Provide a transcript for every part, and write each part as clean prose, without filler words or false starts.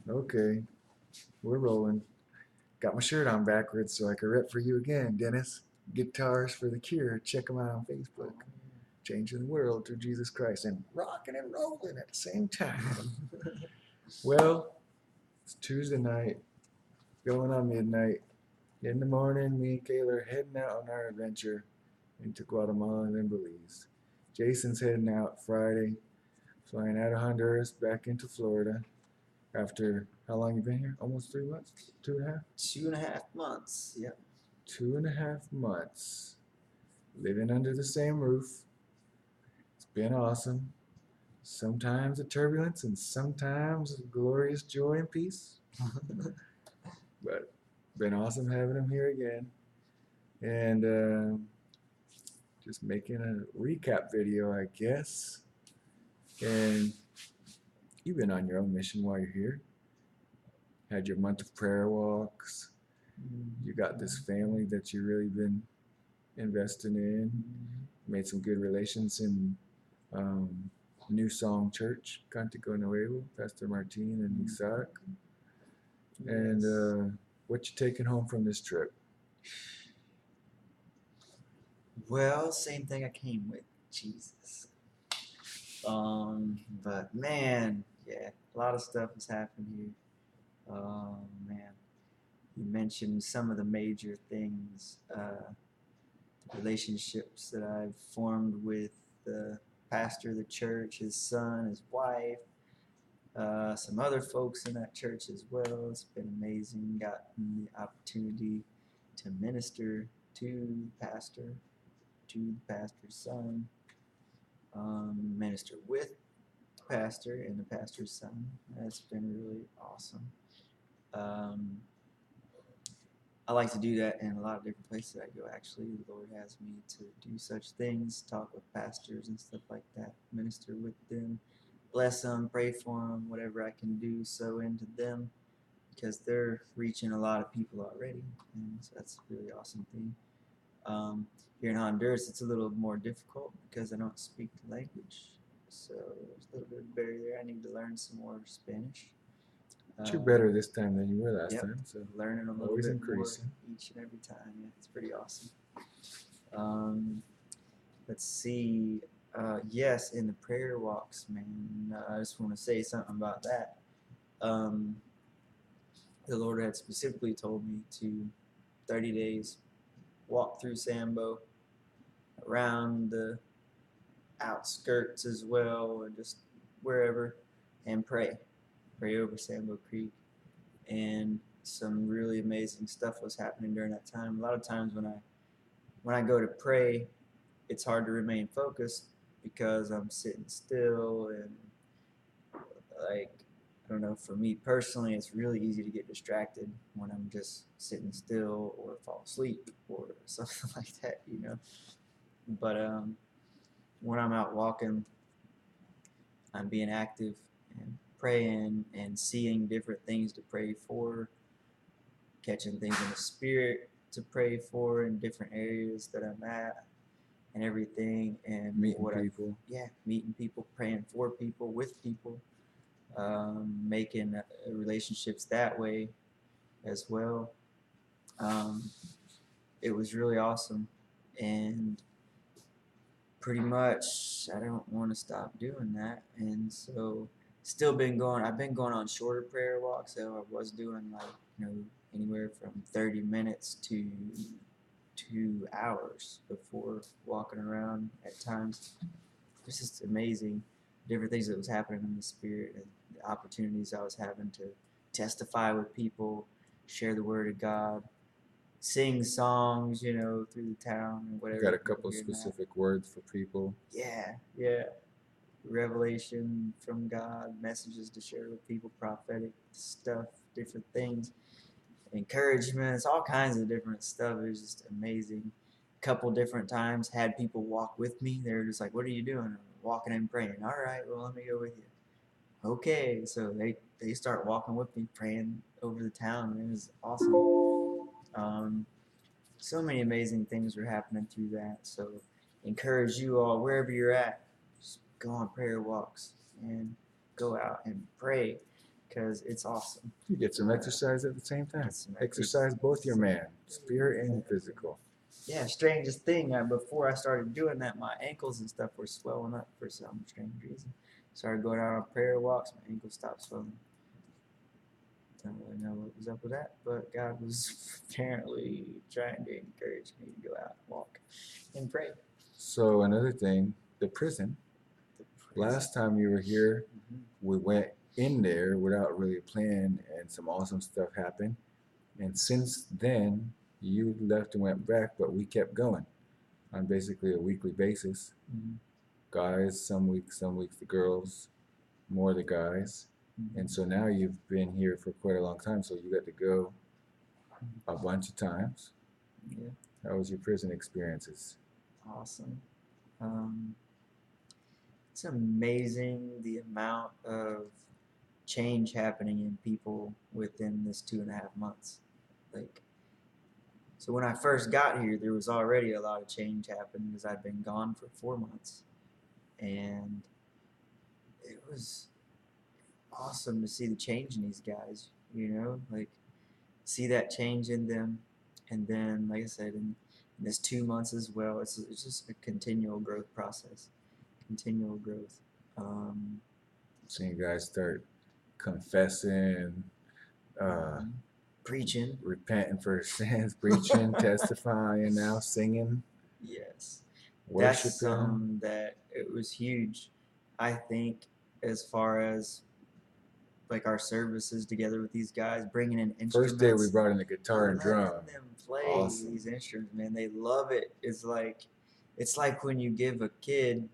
Okay, we're rolling. Got my shirt on backwards so I can rep for you again, Dennis. Guitars for the Cure. Check them out on Facebook. Changing the world through Jesus Christ and rocking and rolling at the same time. Well, it's Tuesday night, going on midnight. In the morning, me and Kayla are heading out on our adventure into Guatemala and then Belize. Jason's heading out Friday, flying out of Honduras back into Florida after how long you been here? Almost 3 months? 2.5? 2.5 months. Yep. 2.5 months. Living under the same roof. It's been awesome. Sometimes a turbulence and sometimes a glorious joy and peace. But been awesome having him here again. And just making a recap video, I guess. And you've been on your own mission while you're here. Had your month of prayer walks. You got this family that you've really been investing in. Made some good relations in um, New Song Church, Cantico Nuevo, Pastor Martin and Isaac. And what you taking home from this trip? Well, same thing I came with. Jesus. But man, yeah, a lot of stuff has happened here. Man, you mentioned some of the major things, relationships that I've formed with the pastor of the church, his son, his wife, some other folks in that church as well. It's been amazing. Gotten the opportunity to minister to the pastor, to the pastor's son, minister with the pastor and the pastor's son. That's been really awesome. Um, I like to do that in a lot of different places I go. Actually, the Lord has me to do such things, talk with pastors and stuff like that, minister with them, bless them, pray for them, whatever I can do, sow into them, because they're reaching a lot of people already, and so that's a really awesome thing. Here in Honduras, it's a little more difficult because I don't speak the language, so there's a little bit of barrier. I need to learn some more Spanish. But you're Um, better this time than you were last yep, time, so learning a little always bit more increasing. each and every time. Yeah, it's pretty awesome. Um, let's see. Yes, in the prayer walks, man. I just want to say something about that. Um, the Lord had specifically told me to 30 days walk through Sambo, around the outskirts as well, or just wherever, and pray over Sambo Creek. And some really amazing stuff was happening during that time. A lot of times when I go to pray, it's hard to remain focused because I'm sitting still and like I don't know, for me personally, it's really easy to get distracted when I'm just sitting still or fall asleep or something like that. But when I'm out walking, I'm being active and praying and seeing different things to pray for, catching things in the spirit to pray for in different areas that I'm at and everything. And Meeting people. meeting people, praying for people, with people, making relationships that way as well. Um, it was really awesome. And pretty much I don't want to stop doing that. And so still been going I've been going on shorter prayer walks, so I was doing like, anywhere from 30 minutes to 2 hours before walking around at times. It's just amazing different things that was happening in the spirit and the opportunities I was having to testify with people, share the word of God, sing songs, through the town and You whatever got a people couple hear that. specific words for people. Yeah, yeah. Revelation from God, messages to share with people, prophetic stuff, different things, encouragements, all kinds of different stuff. It was just amazing. A couple different times had people walk with me. They were just like, "What are you doing?" I'm walking and praying. All right, well, let me go with you. Okay, so they start walking with me, praying over the town. And it was awesome. So many amazing things were happening through that. So encourage you all wherever you're at, just go on prayer walks and go out and pray. because it's awesome. You get some exercise at the same time. Get some Exercise both your man, spirit and physical. Yeah, strangest thing. Before I started doing that, my ankles and stuff were swelling up for some strange reason. Started going out on prayer walks, my ankles stopped swelling. Don't really know what was up with that, but God was apparently trying to encourage me to go out and walk and pray. So another thing, the prison. The prison. Last time you were here, Mhm. we went in there without really a plan, and some awesome stuff happened. And since then, you left and went back, but we kept going on basically a weekly basis. Mhm. Guys, some weeks the girls, more the guys. Mhm. And so now you've been here for quite a long time, so you got to go a bunch of times. Yeah, How was your prison experiences? awesome. Um, it's amazing the amount of change happening in people within this 2.5 months. Like, so when I first got here, there was already a lot of change happening because I'd been gone for 4 months, and it was awesome to see the change in these guys. You know, like see that change in them, and then, like I said, in this 2 months as well, it's just a continual growth process, continual growth. Um, Seeing guys start confessing, uh, Preaching, repenting for sins, preaching, testifying, now singing, yes, that's worshiping. that it was huge. I think as far as like our services together with these guys, bringing in First day we instruments, brought in the guitar and letting drum. them play Awesome. these instruments, man. They love it. It's like when you give a kid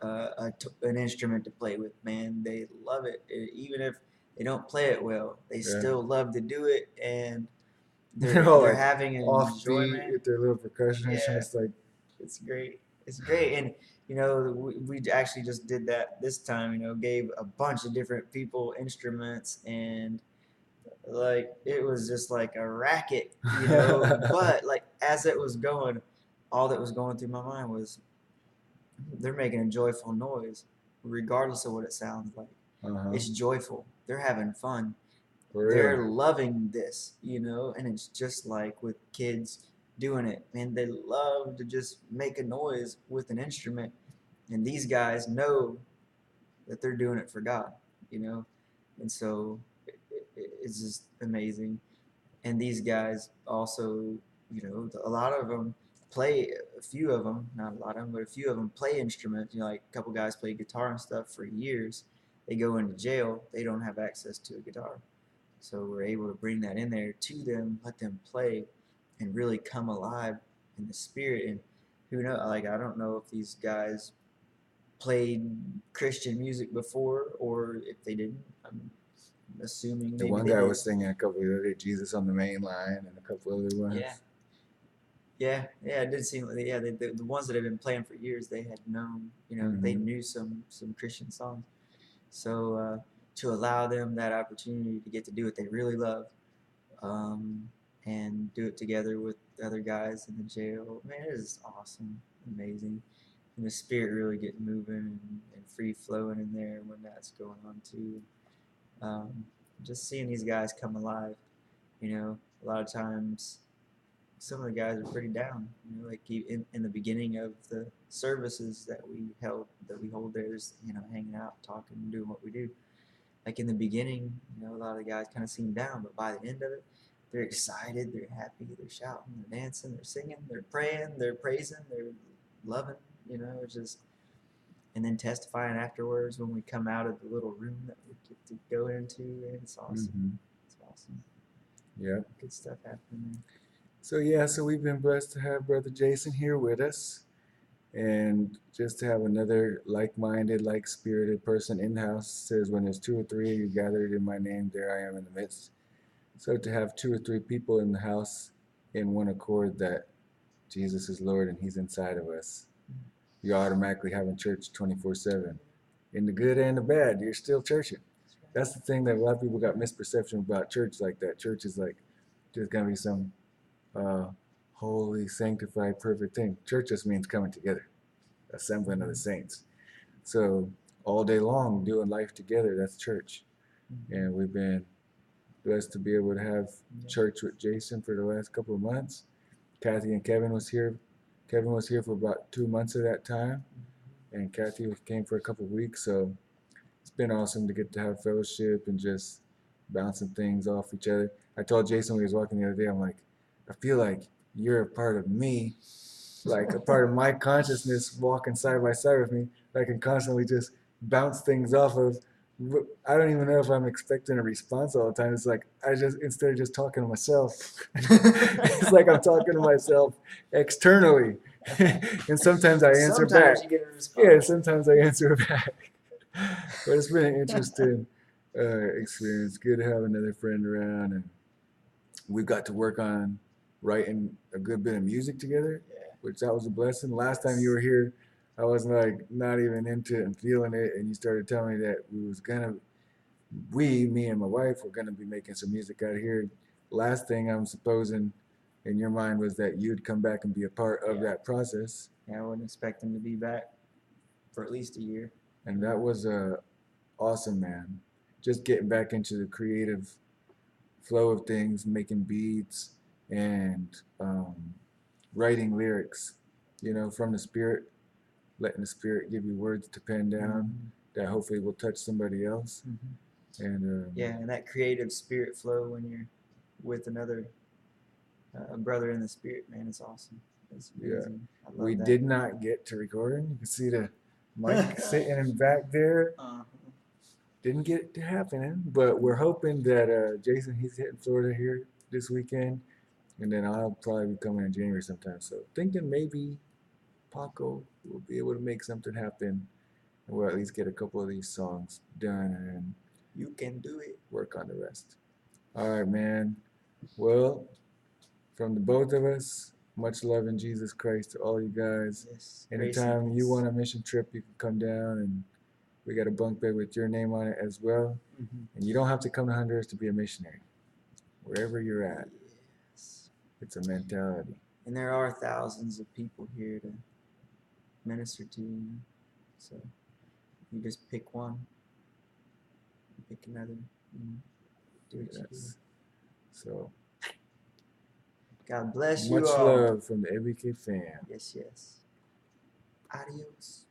an instrument to play with, man. They love it. Even if they don't play it well, they Yeah. still love to do it, and They're all they're like having an offbeat enjoyment. with their little percussion Yeah, instruments. Like, it's great. It's great, and you know we actually just did that this time. You know, gave a bunch of different people instruments, and like it was just like a racket, you know. But like as it was going, all that was going through my mind was they're making a joyful noise, regardless of what it sounds like. uh-huh. It's joyful. They're having fun. For They're real. loving this, you know. And it's just like with kids doing it, man. They love to just make a noise with an instrument, and these guys know that they're doing it for God, you know. And so it's just amazing. And these guys also, you know, a lot of them play. A few of them, not a lot of them, but a few of them play instruments. You know, like a couple guys play guitar and stuff for years. They go into jail. They don't have access to a guitar, so we're able to bring that in there to them, let them play, and really come alive in the spirit. And who knows? Like I don't know if these guys played Christian music before or if they didn't. I'm assuming The maybe one they guy did. was singing a couple of other Jesus on the Main Line and a couple other ones. Yeah. Yeah, it did seem like the ones that have been playing for years, they had known, you know, they Mm-hmm. knew some Christian songs. So to allow them that opportunity to get to do what they really love, um, and do it together with the other guys in the jail, man, it is awesome, amazing, and the spirit really gets moving and free flowing in there when that's going on too. Um, just seeing these guys come alive, you know, a lot of times some of the guys are pretty down. You know, like in the beginning of the services that we hold there, just, you know, hanging out, talking, doing what we do. Like in the beginning, you know, a lot of the guys kind of seem down, but by the end of it, they're excited, they're happy, they're shouting, they're dancing, they're singing, they're praying, they're praising, they're loving. You know, it's just and then testifying afterwards when we come out of the little room that we get to go into, and it's awesome. Mm-hmm. It's awesome. Yeah. Good stuff happening there. So we've been blessed to have Brother Jason here with us, and just to have another like-minded, like-spirited person in the house. Says when there's two or three of you gathered in my name, there I am in the midst. So to have two or three people in the house in one accord that Jesus is Lord and He's inside of us, you're automatically having church 24/7. In the good and the bad, you're still churching. That's the thing that a lot of people got misperception about church, like that church is like just gonna be some uh, holy, sanctified, perfect thing. Church just means coming together, assembling of the saints. So all day long doing life together, that's church. and we've been blessed to be able to have Yeah. church with Jason for the last couple of months. Kathy and Kevin was here. Kevin was here for about 2 months of that time, and Kathy came for a couple of weeks. So it's been awesome to get to have fellowship and just bouncing things off each other. I told Jason when he was walking the other day, I'm like, I feel like you're a part of me, like a part of my consciousness walking side by side with me. I can constantly just bounce things off of. I don't even know if I'm expecting a response all the time. It's like I just, instead of just talking to myself, it's like I'm talking to myself externally. And sometimes I answer back. Sometimes you get a response. Yeah, sometimes I answer back. But it's been an interesting experience. Good to have another friend around, and we've got to work on writing a good bit of music together, Yeah. which that was a blessing. Last time you were here, I was like not even into it and feeling it, and you started telling me that me and my wife were gonna be making some music out here. Last thing I'm supposing in your mind was that you'd come back and be a part of that process, Yeah, I wouldn't expect him to be back for at least a year. and that was awesome, man. Just getting back into the creative flow of things, making beats and writing lyrics, from the spirit, letting the spirit give you words to pen down that hopefully will touch somebody else. And Yeah, and that creative spirit flow when you're with another brother in the spirit, man, it's awesome. It's amazing. I love we that. did not get to recording. You can see the mic sitting in back there. Didn't get it to happen, but we're hoping that Jason, he's hitting Florida here this weekend, and then I'll probably be coming in January sometime. So thinking maybe Paco will be able to make something happen, and we'll at least get a couple of these songs done and You can do it. work on the rest. All right, man. Well, from the both of us, much love in Jesus Christ to all you guys. Yes. Grace Anytime and you peace. want a mission trip, you can come down, and we got a bunk bed with your name on it as well. And you don't have to come to Honduras to be a missionary. Wherever you're at, Yes. it's a mentality. And there are thousands of people here to minister to you. So you just pick one, pick another. Do what you do. Yes. So God bless you much all. love from the ABK fam. Yes, yes. Adios.